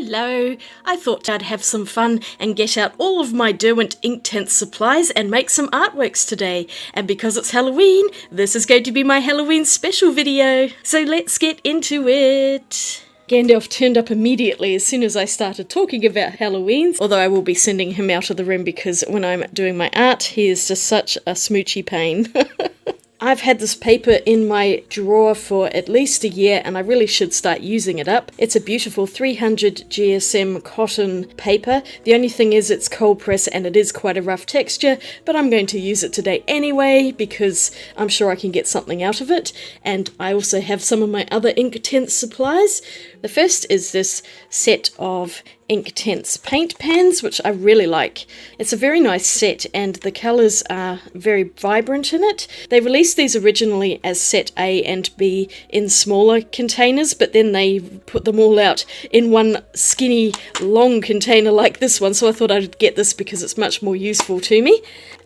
Hello! I thought I'd have some fun and get out all of my Derwent Inktense supplies and make some artworks today. And because it's Halloween, this is going to be my Halloween special video. So let's get into it! Gandalf turned up immediately as soon as I started talking about Halloween, although I will be sending him out of the room because when I'm doing my art, he is just such a smoochy pain. I've had this paper in my drawer for at least a year and I really should start using it up. It's a beautiful 300 GSM cotton paper. The only thing is it's cold press and it is quite a rough texture, but I'm going to use it today anyway because I'm sure I can get something out of it. And I also have some of my other Inktense supplies. The first is this set of Inktense paint pans, which I really like. It's a very nice set and the colours are very vibrant in it. They released these originally as set A and B in smaller containers, but then they put them all out in one skinny long container like this one, so I thought I'd get this because it's much more useful to me.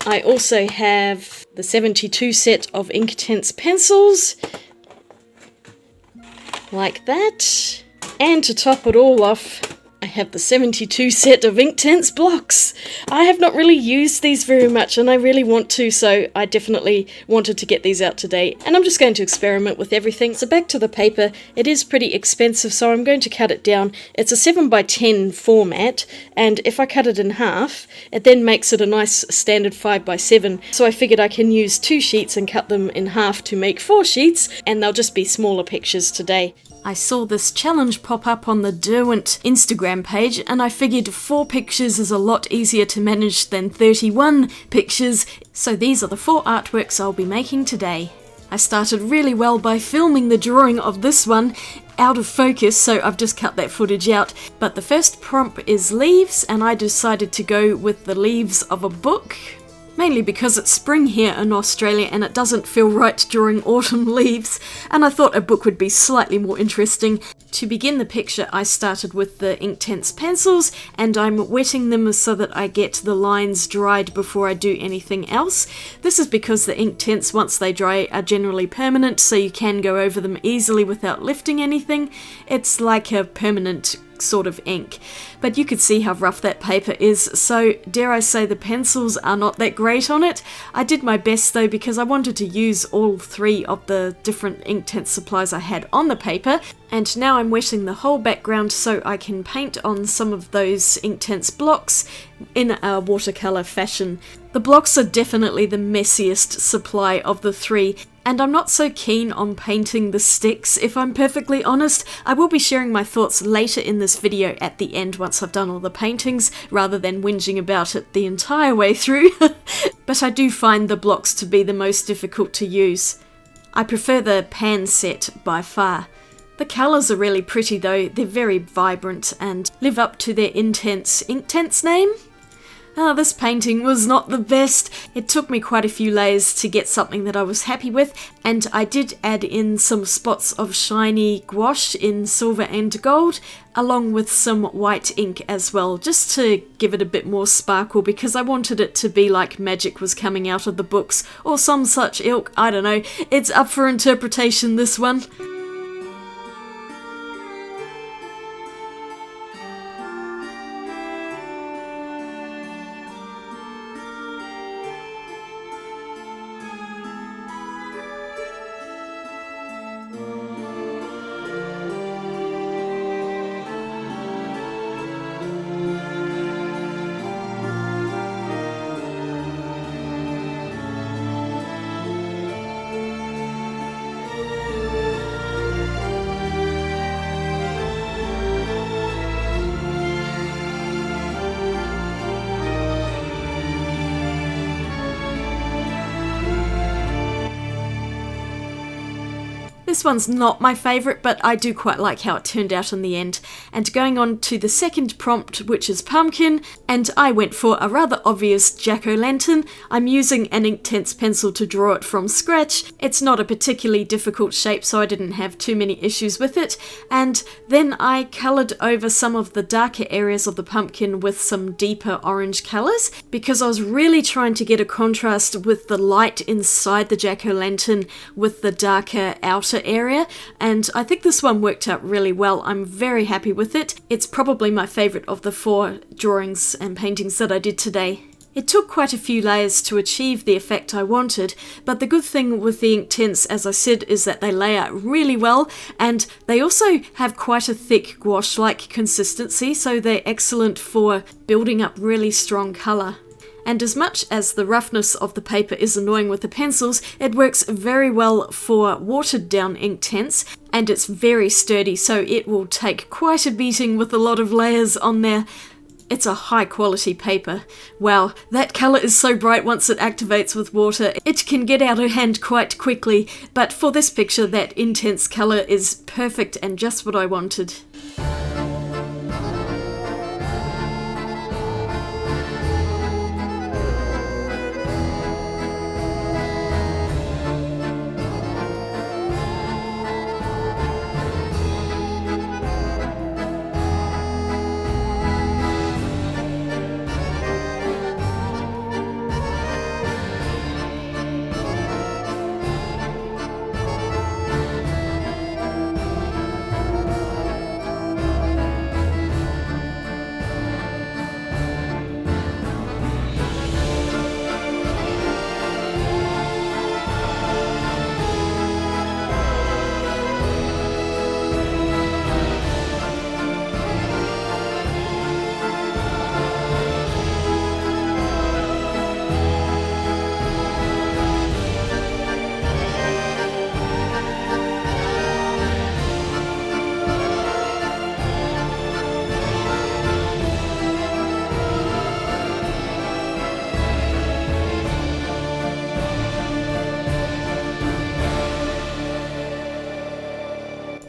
I also have the 72 set of Inktense pencils, like that. And to top it all off, I have the 72 set of Inktense blocks. I have not really used these very much and I really want to, so I definitely wanted to get these out today. And I'm just going to experiment with everything. So back to the paper, it is pretty expensive, so I'm going to cut it down. It's a 7x10 format, and if I cut it in half, it then makes it a nice standard 5x7. So I figured I can use 2 sheets and cut them in half to make 4 sheets, and they'll just be smaller pictures today. I saw this challenge pop up on the Derwent Instagram page and I figured 4 pictures is a lot easier to manage than 31 pictures, so these are the 4 artworks I'll be making today. I started really well by filming the drawing of this one out of focus, so I've just cut that footage out. But the first prompt is leaves, and I decided to go with the leaves of a book. Mainly because it's spring here in Australia and it doesn't feel right drawing autumn leaves, and I thought a book would be slightly more interesting. To begin the picture, I started with the Inktense pencils and I'm wetting them so that I get the lines dried before I do anything else. This is because the Inktense, once they dry, are generally permanent, so you can go over them easily without lifting anything. It's like a permanent sort of ink, but you could see how rough that paper is, so dare I say the pencils are not that great on it. I did my best though because I wanted to use all 3 of the different Inktense supplies I had on the paper, and now I'm wetting the whole background so I can paint on some of those Inktense blocks in a watercolour fashion. The blocks are definitely the messiest supply of the 3. And I'm not so keen on painting the sticks, if I'm perfectly honest. I will be sharing my thoughts later in this video at the end once I've done all the paintings, rather than whinging about it the entire way through. But I do find the blocks to be the most difficult to use. I prefer the pan set by far. The colours are really pretty though, they're very vibrant and live up to their intense Inktense name. This painting was not the best. It took me quite a few layers to get something that I was happy with, and I did add in some spots of shiny gouache in silver and gold, along with some white ink as well, just to give it a bit more sparkle because I wanted it to be like magic was coming out of the books, or some such ilk, I don't know. It's up for interpretation, this one. This one's not my favourite, but I do quite like how it turned out in the end. And going on to the second prompt, which is pumpkin, and I went for a rather obvious jack-o'-lantern. I'm using an Inktense pencil to draw it from scratch. It's not a particularly difficult shape, so I didn't have too many issues with it. And then I coloured over some of the darker areas of the pumpkin with some deeper orange colours, because I was really trying to get a contrast with the light inside the jack-o'-lantern with the darker outer area, and I think this one worked out really well. I'm very happy with it. It's probably my favourite of the 4 drawings and paintings that I did today. It took quite a few layers to achieve the effect I wanted, but the good thing with the Inktense, as I said, is that they lay out really well, and they also have quite a thick gouache-like consistency, so they're excellent for building up really strong colour. And as much as the roughness of the paper is annoying with the pencils, it works very well for watered down Inktense, and it's very sturdy, so it will take quite a beating with a lot of layers on there. It's a high quality paper. Wow, that colour is so bright once it activates with water. It can get out of hand quite quickly, but for this picture that intense colour is perfect and just what I wanted.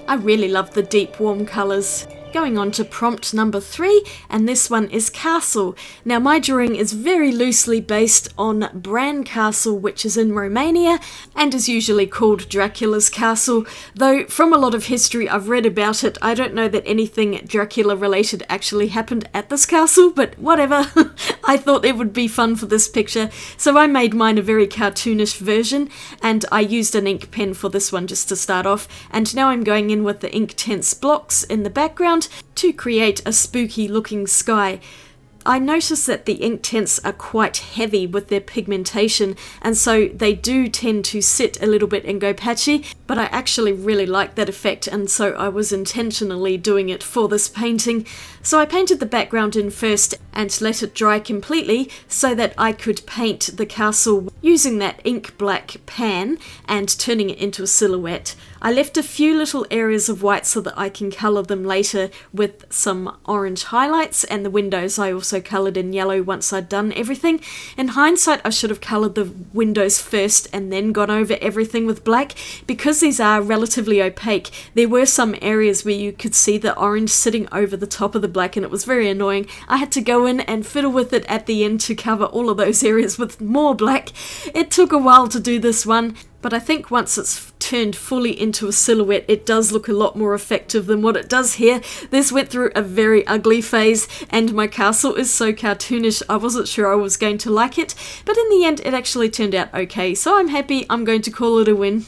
I really love the deep warm colours. Going on to prompt number 3, and this one is Castle. Now my drawing is very loosely based on Bran Castle, which is in Romania and is usually called Dracula's Castle, though from a lot of history I've read about it, I don't know that anything Dracula related actually happened at this castle, but whatever. I thought it would be fun for this picture, so I made mine a very cartoonish version, and I used an ink pen for this one just to start off, and now I'm going in with the Inktense blocks in the background to create a spooky looking sky. I noticed that the Inktense are quite heavy with their pigmentation, and so they do tend to sit a little bit and go patchy, but I actually really like that effect, and so I was intentionally doing it for this painting. So I painted the background in first and let it dry completely so that I could paint the castle using that ink black pan and turning it into a silhouette. I left a few little areas of white so that I can colour them later with some orange highlights, and the windows I also coloured in yellow once I'd done everything. In hindsight, I should have coloured the windows first and then gone over everything with black. Because these are relatively opaque, there were some areas where you could see the orange sitting over the top of the black, and it was very annoying. I had to go in and fiddle with it at the end to cover all of those areas with more black. It took a while to do this one, but I think once it's turned fully into a silhouette, it does look a lot more effective than what it does here. This went through a very ugly phase, and my castle is so cartoonish, I wasn't sure I was going to like it, but in the end it actually turned out okay, so I'm happy. I'm going to call it a win.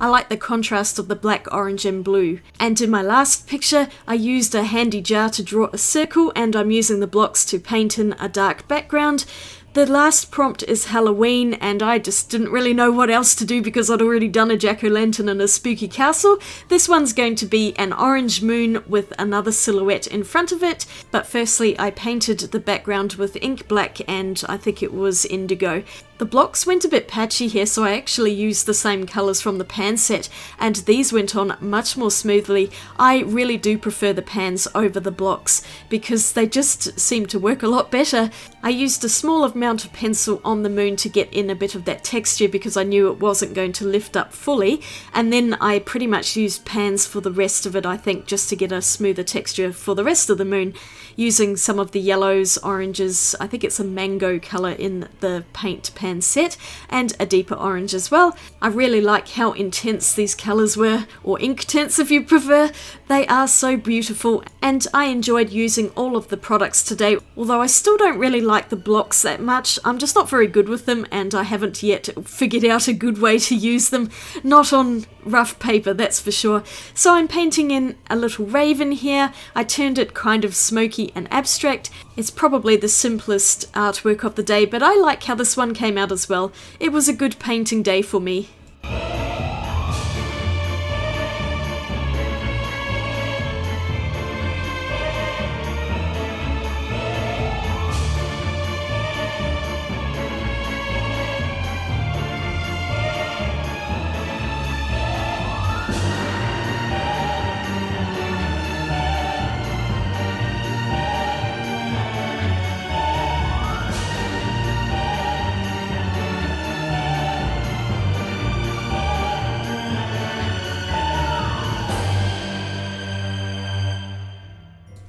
I like the contrast of the black, orange and blue. And in my last picture, I used a handy jar to draw a circle, and I'm using the blocks to paint in a dark background. The last prompt is Halloween, and I just didn't really know what else to do because I'd already done a jack-o'-lantern and a spooky castle. This one's going to be an orange moon with another silhouette in front of it, but firstly I painted the background with ink black, and I think it was indigo. The blocks went a bit patchy here, so I actually used the same colours from the pan set, and these went on much more smoothly. I really do prefer the pans over the blocks because they just seem to work a lot better. I used a small amount of pencil on the moon to get in a bit of that texture because I knew it wasn't going to lift up fully, and then I pretty much used pans for the rest of it, I think, just to get a smoother texture for the rest of the moon, using some of the yellows, oranges, I think it's a mango colour in the paint pan set, and a deeper orange as well. I really like how intense these colours were, or Inktense if you prefer. They are so beautiful, and I enjoyed using all of the products today, although I still don't really like the blocks that much. I'm just not very good with them, and I haven't yet figured out a good way to use them. Not on rough paper, that's for sure. So I'm painting in a little raven here. I turned it kind of smoky and abstract. It's probably the simplest artwork of the day, but I like how this one came out as well. It was a good painting day for me.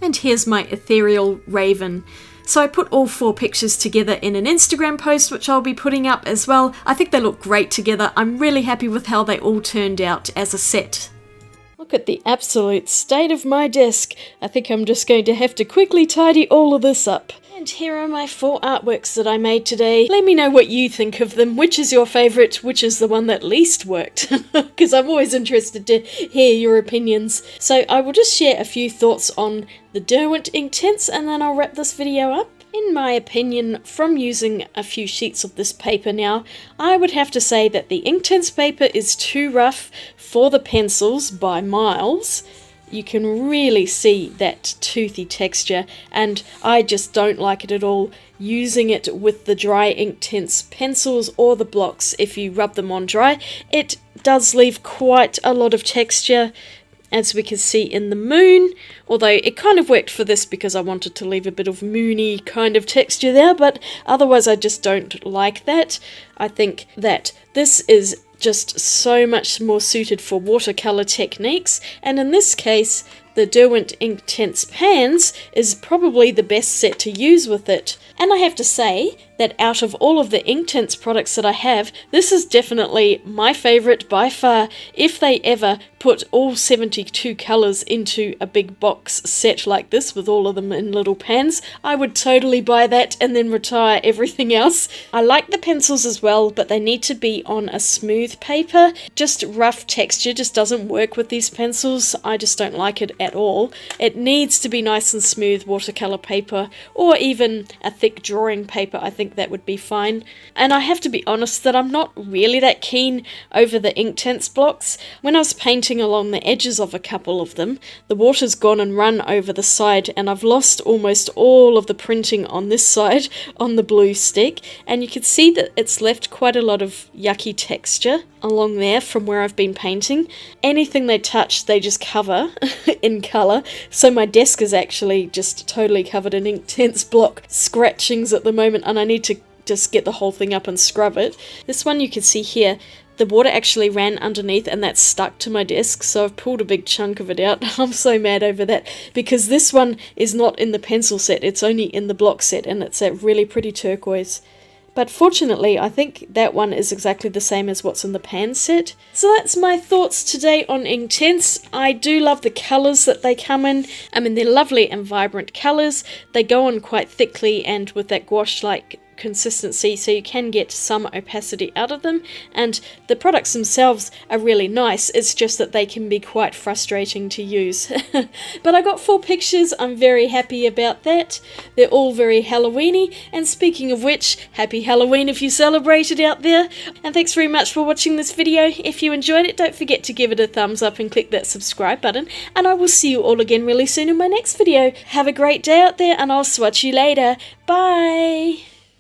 And here's my ethereal raven. So I put all 4 pictures together in an Instagram post, which I'll be putting up as well. I think they look great together. I'm really happy with how they all turned out as a set. Look at the absolute state of my desk. I think I'm just going to have to quickly tidy all of this up. And here are my 4 artworks that I made today. Let me know what you think of them. Which is your favourite? Which is the one that least worked? Because I'm always interested to hear your opinions. So I will just share a few thoughts on the Derwent Inktense, and then I'll wrap this video up. In my opinion, from using a few sheets of this paper now, I would have to say that the Inktense paper is too rough for the pencils by miles. You can really see that toothy texture, and I just don't like it at all using it with the dry Inktense pencils or the blocks. If you rub them on dry, it does leave quite a lot of texture, as we can see in the moon, although it kind of worked for this because I wanted to leave a bit of moony kind of texture there, but otherwise I just don't like that. I think that this is just so much more suited for watercolor techniques, and in this case the Derwent Inktense pans is probably the best set to use with it. And I have to say that out of all of the Inktense products that I have, this is definitely my favourite by far. If they ever put all 72 colours into a big box set like this with all of them in little pans, I would totally buy that and then retire everything else. I like the pencils as well, but they need to be on a smooth paper. Just rough texture just doesn't work with these pencils. I just don't like it at all. It needs to be nice and smooth watercolour paper, or even a thick drawing paper. I think that would be fine. And I have to be honest that I'm not really that keen over the Inktense blocks. When I was painting along the edges of a couple of them, the water's gone and run over the side, and I've lost almost all of the printing on this side on the blue stick, and you can see that it's left quite a lot of yucky texture along there from where I've been painting. Anything they touch, they just cover in colour. So my desk is actually just totally covered in Inktense block scratchings at the moment, and I need to just get the whole thing up and scrub it. This one you can see here, the water actually ran underneath and that's stuck to my desk, so I've pulled a big chunk of it out. I'm so mad over that because this one is not in the pencil set, it's only in the block set, and it's that really pretty turquoise. But fortunately, I think that one is exactly the same as what's in the pan set. So that's my thoughts today on Inktense. I do love the colours that they come in. I mean, they're lovely and vibrant colours. They go on quite thickly and with that gouache-like consistency, so you can get some opacity out of them, and the products themselves are really nice. It's just that they can be quite frustrating to use. But I got 4 pictures. I'm very happy about that. They're all very Halloweeny, and speaking of which, happy Halloween if you celebrated out there, and thanks very much for watching this video. If you enjoyed it, don't forget to give it a thumbs up and click that subscribe button, and I will see you all again really soon in my next video. Have a great day out there, and I'll swatch you later. Bye!